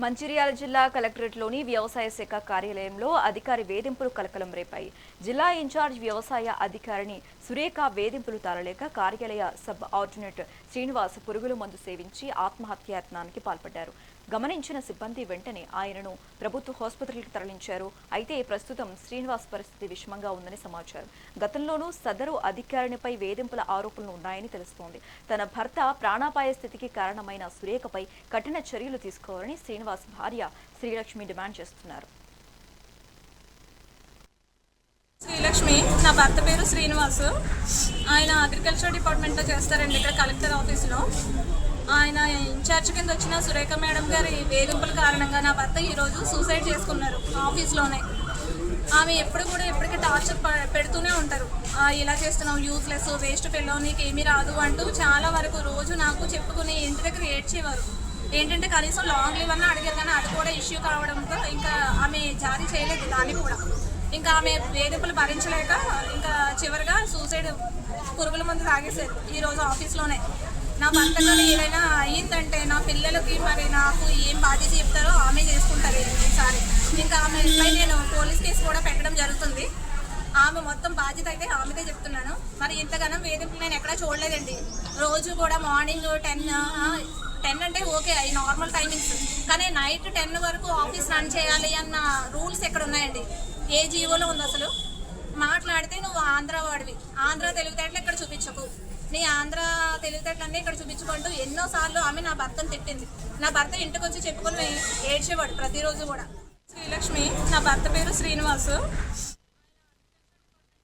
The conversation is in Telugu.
మంచిర్యాల జిల్లా కలెక్టరేట్లోని వ్యవసాయ శాఖ కార్యాలయంలో అధికారి వేధింపులు కలకలం రేపాయి. జిల్లా ఇన్ఛార్జ్ వ్యవసాయ అధికారిని సురేఖ వేధింపులు తాళలేక కార్యాలయ సబ్ ఆర్డినేట్ శ్రీనివాస్ పురుగుల మందు సేవించి ఆత్మహత్యాయత్నానికి పాల్పడ్డారు. గమనించిన సిబ్బంది వెంటనే ఆయనను ప్రభుత్వ ఆసుపత్రికి తరలించారు. అయితే ప్రస్తుతం శ్రీనివాస్ పరిస్థితి విషమంగా ఉందని సమాచారం. గతంలోనూ సదరు అధికారినిపై వేధింపుల ఆరోపణలు ఉన్నాయని తెలుస్తోంది. తన భర్త ప్రాణాపాయ స్థితికి కారణమైన సురేఖపై కఠిన చర్యలు తీసుకోవాలని శ్రీనివాస్ భార్య శ్రీలక్ష్మి డిమాండ్ చేస్తున్నారు. శ్రీలక్ష్మి, నా భర్త పేరు శ్రీనివాస్. ఆయన అగ్రికల్చర్ డిపార్ట్మెంట్లో చేస్తారండి, ఇక్కడ కలెక్టర్ ఆఫీస్లో. ఆయన ఇన్ఛార్జ్ కింద వచ్చిన సురేఖ మేడం గారి వేధింపుల కారణంగా నా భర్త ఈరోజు సూసైడ్ చేసుకున్నారు ఆఫీస్లోనే. ఆమె ఎప్పటికీ టార్చర్ పెడుతూనే ఉంటారు. ఇలా చేస్తున్నావు, యూజ్లెస్, వేస్ట్ ఫెలో, నీకు ఏమీ రాదు అంటూ చాలా వరకు రోజు నాకు చెప్పుకుని ఇంటి దగ్గర ఏడ్చేవారు. ఏంటంటే కనీసం లాంగ్ లీవ్ అన్నా అడిగారు, కానీ అది కూడా ఇష్యూ కావడంతో ఇంకా ఆమె జారీ చేయలేదు దాన్ని కూడా. ఇంకా ఆమె వేధింపులు భరించలేక ఇంకా చివరిగా సూసైడ్ పురుగుల మందు తాగేశారు ఈరోజు ఆఫీస్లోనే. నా భర్త కానీ ఏదైనా అయ్యిందంటే నా పిల్లలకి మరి నాకు ఏం బాధ్యత చెప్తారో ఆమె చేసుకుంటారు ఈసారి. ఇంకా ఆమెపై నేను పోలీస్ కేసు కూడా పెట్టడం జరుగుతుంది. ఆమె మొత్తం బాధ్యత అయితే ఆమెదే చెప్తున్నాను. మరి ఇంతగానో వేధింపులు నేను ఎక్కడా చూడలేదండి. రోజు కూడా మార్నింగ్ 10 అంటే ఓకే, అవి నార్మల్ టైమింగ్స్, కానీ నైట్ 10 వరకు ఆఫీస్ రన్ చేయాలి అన్న రూల్స్ ఎక్కడ ఉన్నాయండి? ఏ జీవోలో ఉంది అసలు? మాట్లాడితే నువ్వు ఆంధ్ర వాడివి, ఆంధ్ర తెలివితేటలు ఇక్కడ చూపించకు, నీ ఆంధ్ర తెలివితేటలన్నీ ఇక్కడ చూపించుకుంటూ ఎన్నోసార్లు ఆమె నా భర్తను తిట్టింది. నా భర్త ఇంటికి వచ్చి చెప్పుకొని ఏడ్చేవాడు ప్రతిరోజు కూడా. శ్రీలక్ష్మి, నా భర్త పేరు శ్రీనివాస్.